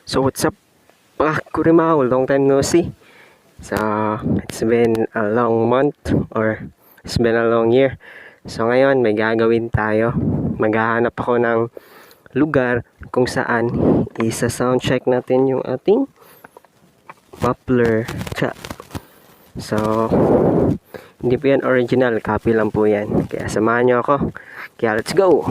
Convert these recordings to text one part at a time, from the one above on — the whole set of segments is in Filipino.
So what's up mga Kurimaw? Long time no see. So it's been a long month or it's been a long year. So ngayon may gagawin tayo. Maghahanap ako ng lugar kung saan isa-sound check natin yung ating muffler cha. So hindi po yan original, copy lang po yan. Kaya samahan nyo ako. Kaya let's go!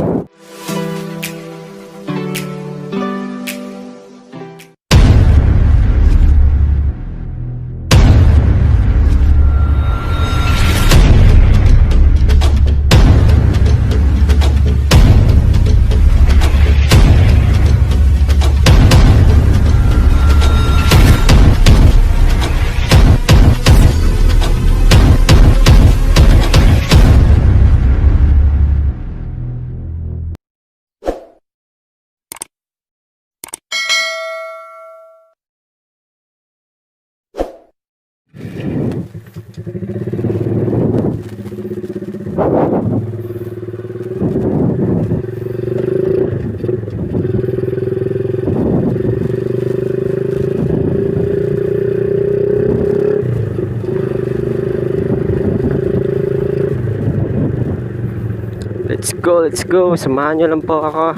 Let's go. Samahan nyo lang po ako.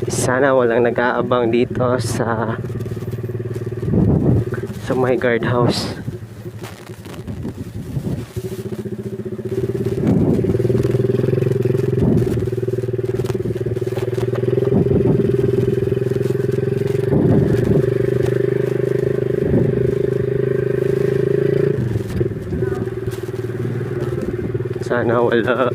Sana walang nag-aabang dito sa my guardhouse. Sana wala.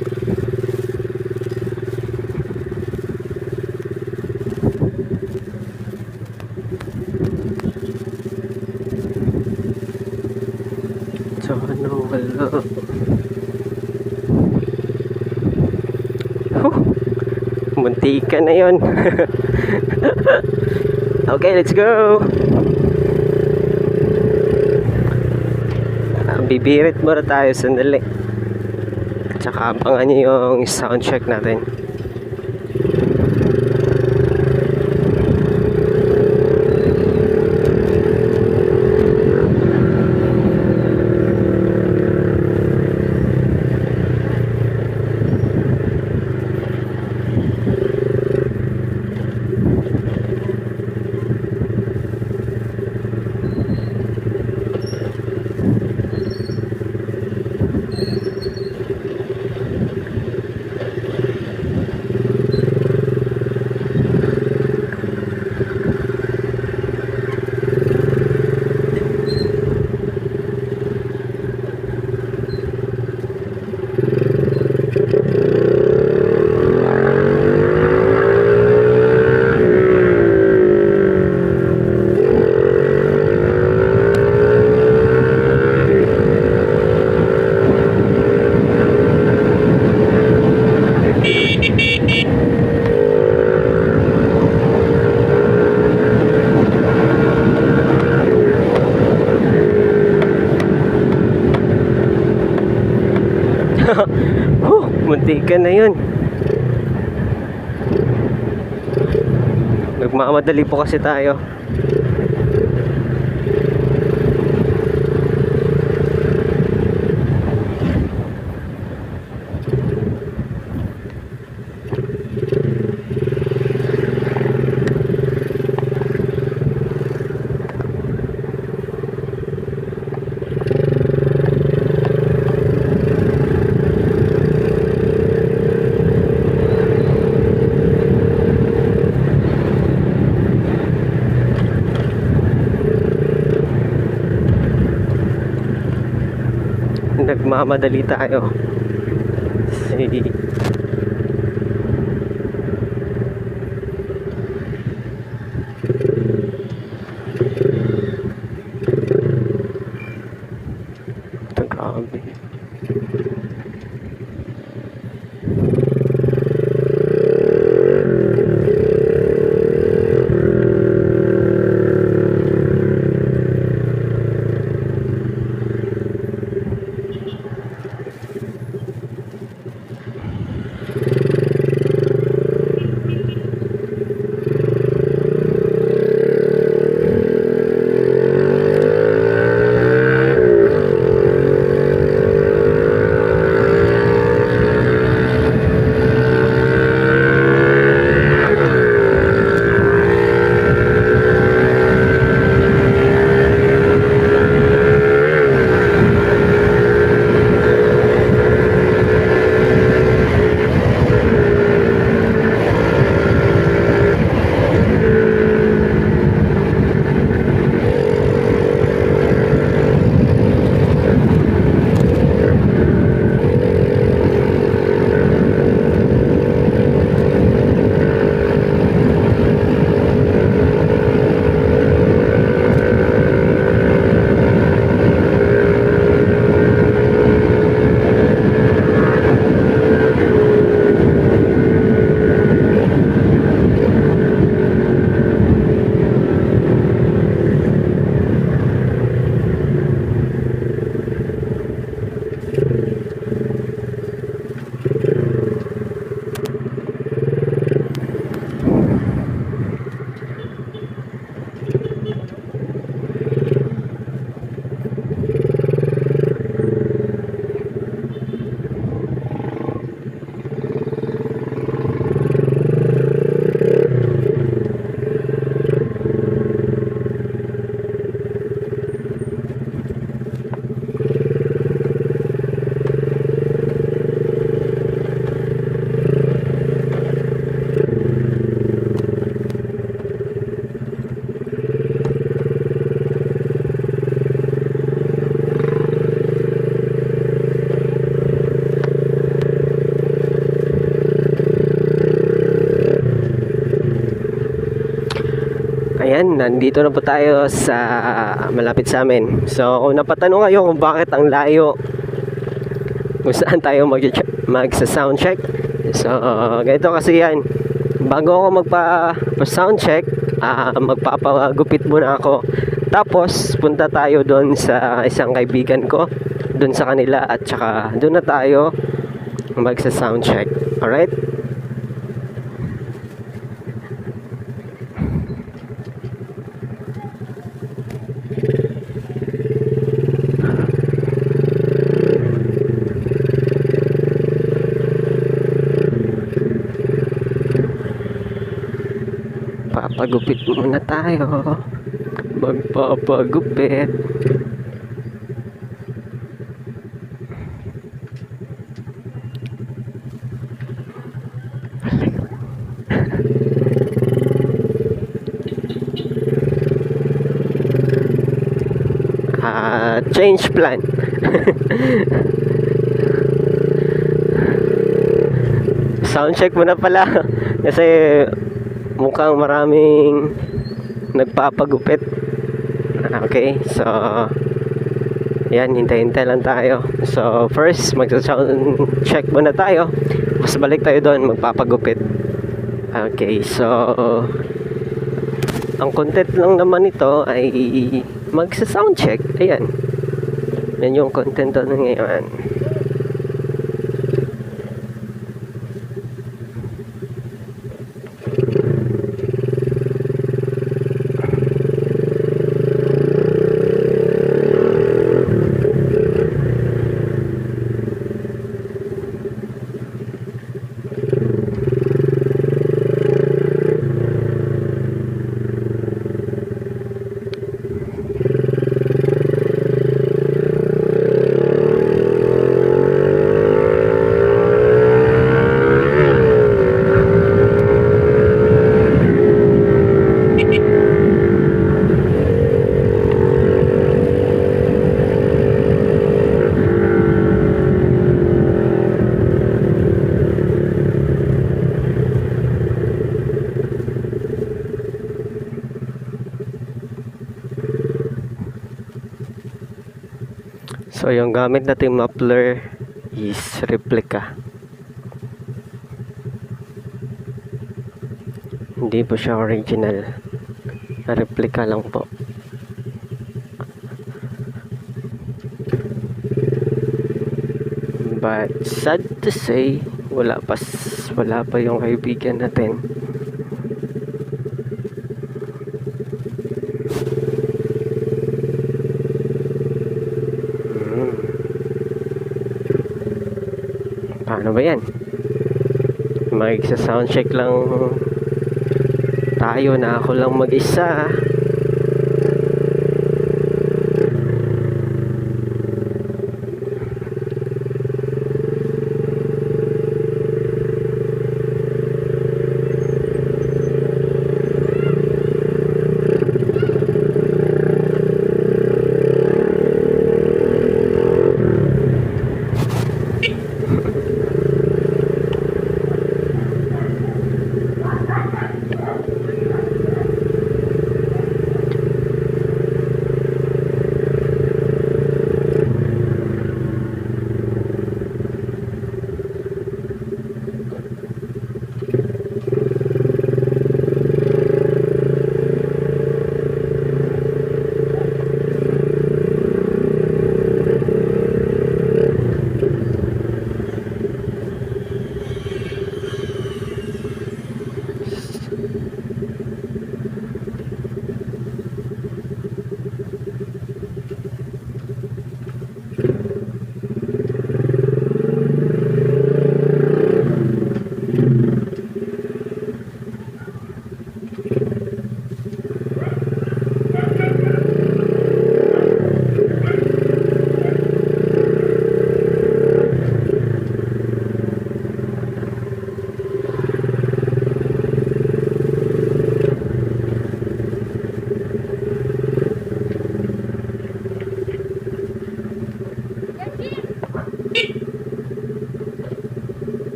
Sana wala. Muntikan na yun. Okay, let's go. Bibirit muna tayo sandali. Tsaka abangan nyo yung sound check natin. Muntikan na yun. Nagmamadali po kasi tayo. Nagmamadali tayo. Sige. Grabe. Ayan, nandito na po tayo sa malapit sa amin. So, kung napatanong kayo kung bakit ang layo, kung saan tayo magsa-sound check. So, ganito kasi yan. Bago ako magpa-sound check, magpapagupit muna ako. Tapos, punta tayo doon sa isang kaibigan ko, doon sa kanila, at saka doon na tayo magsa-sound check. Alright? Papagupit muna tayo. Magpapagupit. Change plan. Sound check muna pala kasi mukhang maraming nagpapagupit. Okay, so yan, hintay-hintay lang tayo. So first, magsa-sound check muna tayo, tapos balik tayo doon, magpapagupit. Okay, so ang content lang naman ito ay magsa-sound check. Ayan, yan yung content doon ngayon. So yung gamit nating muffler is Replica. Hindi po siya original. Replica lang po. But sad to say, wala pa yung kaibigan natin. Paano ba yan? Magsa-sound check lang tayo na ako lang mag-isa.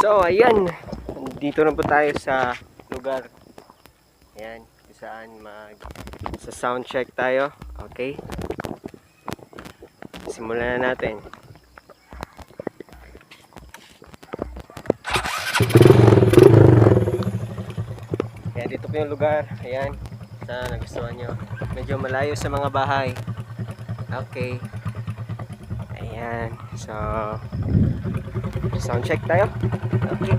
So, ayan. Dito na po tayo sa lugar. Ayan, kung saan sa sound check tayo. Okay. Simulan na natin. Ayan, dito po yung lugar. Ayan, sana nagustuhan nyo. Medyo malayo sa mga bahay. Okay. Ayan, so sound check tayo. Okay.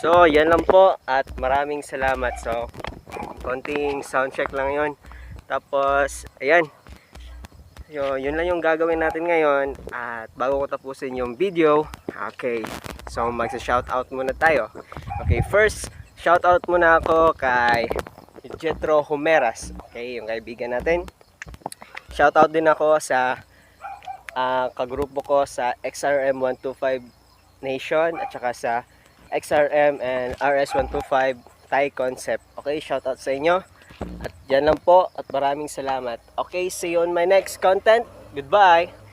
So, yan lang po at maraming salamat. So, konting sound check lang yon. Tapos, ayan. Yun lang yung gagawin natin ngayon. At bago ko tapusin yung video, okay. So, magsa-shoutout muna tayo. Okay, first, shoutout muna ako kay Jetro Humeras. Okay, yung kaibigan natin. Shoutout din ako sa kagrupo ko sa XRM125 Nation at saka sa XRM and RS125 Thai Concept. Okay, shoutout sa inyo. At yan lang po at maraming salamat. Okay, see you on my next content. Goodbye!